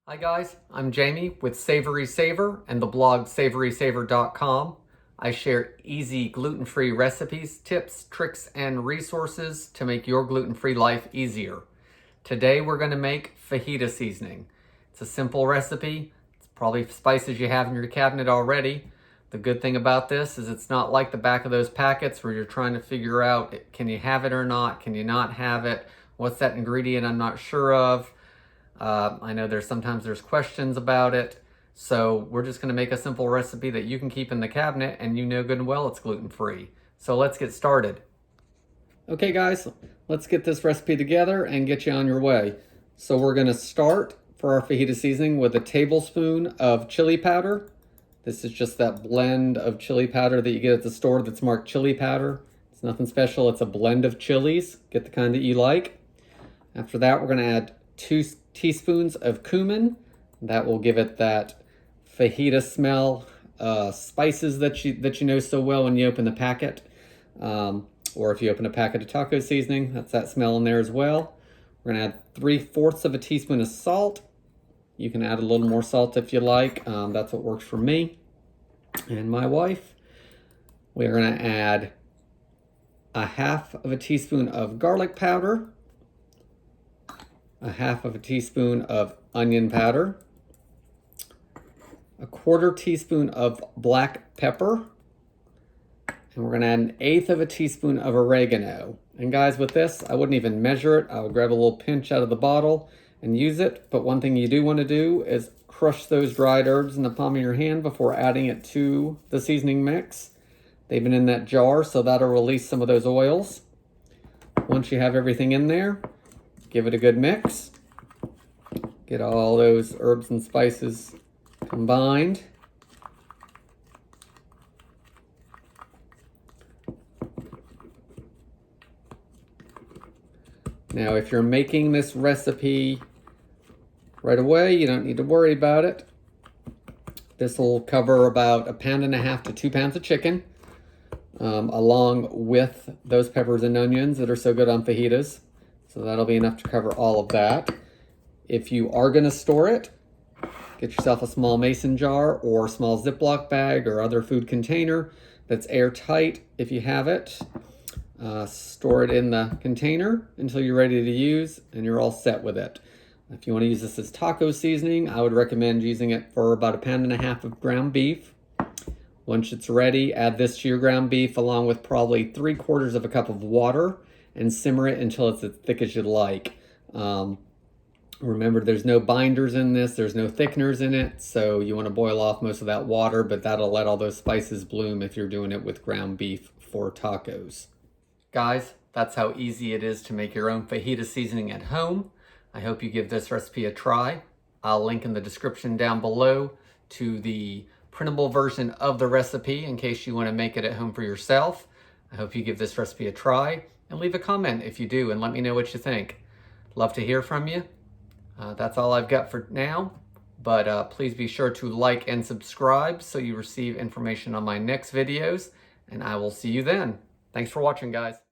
Hi guys, I'm Jamie with SavorySaver and the blog SavorySaver.com. I share easy gluten-free recipes, tips, tricks, and resources to make your gluten-free life easier. Today we're going to make fajita seasoning. It's a simple recipe. It's probably spices you have in your cabinet already. The good thing about this is it's not like the back of those packets where you're trying to figure out, can you have it or not? Can you not have it? What's that ingredient I'm not sure of? I know sometimes there's questions about it, so we're just going to make a simple recipe that you can keep in the cabinet and you know good and well it's gluten-free. So let's get started. Okay guys, let's get this recipe together and get you on your way. So we're going to start for our fajita seasoning with a tablespoon of chili powder. This is just that blend of chili powder that you get at the store that's marked chili powder. It's nothing special, it's a blend of chilies. Get the kind that you like. After that, we're going to add 2 teaspoons of cumin. That will give it that fajita smell, spices that you know so well when you open the packet, or if you open a packet of taco seasoning, that's that smell in there as well. We're going to add 3/4 of a teaspoon of salt. You can add a little more salt if you like. That's what works for me and my wife. We're going to add 1/2 of a teaspoon of garlic powder, 1/2 of a teaspoon of onion powder, 1/4 teaspoon of black pepper, and we're going to add 1/8 of a teaspoon of oregano. And guys, with this, I wouldn't even measure it. I would grab a little pinch out of the bottle and use it. But one thing you do want to do is crush those dried herbs in the palm of your hand before adding it to the seasoning mix. They've been in that jar, so that'll release some of those oils. Once you have everything in there, give it a good mix. Get all those herbs and spices combined. Now, if you're making this recipe right away, you don't need to worry about it. This will cover about 1.5 pounds to 2 pounds of chicken, along with those peppers and onions that are so good on fajitas. So that'll be enough to cover all of that. If you are going to store it, get yourself a small mason jar or small Ziploc bag or other food container that's airtight if you have it. Store it in the container until you're ready to use and you're all set with it. If you want to use this as taco seasoning, I would recommend using it for about 1.5 pounds of ground beef. Once it's ready, add this to your ground beef along with probably 3/4 of a cup of water and simmer it until it's as thick as you'd like. Remember, there's no binders in this, there's no thickeners in it, so you want to boil off most of that water, but that'll let all those spices bloom if you're doing it with ground beef for tacos. Guys, that's how easy it is to make your own fajita seasoning at home. I hope you give this recipe a try. I'll link in the description down below to the printable version of the recipe in case you want to make it at home for yourself. I hope you give this recipe a try and leave a comment if you do and let me know what you think. Love to hear from you. That's all I've got for now, but please be sure to like and subscribe so you receive information on my next videos, and I will see you then. Thanks for watching, guys.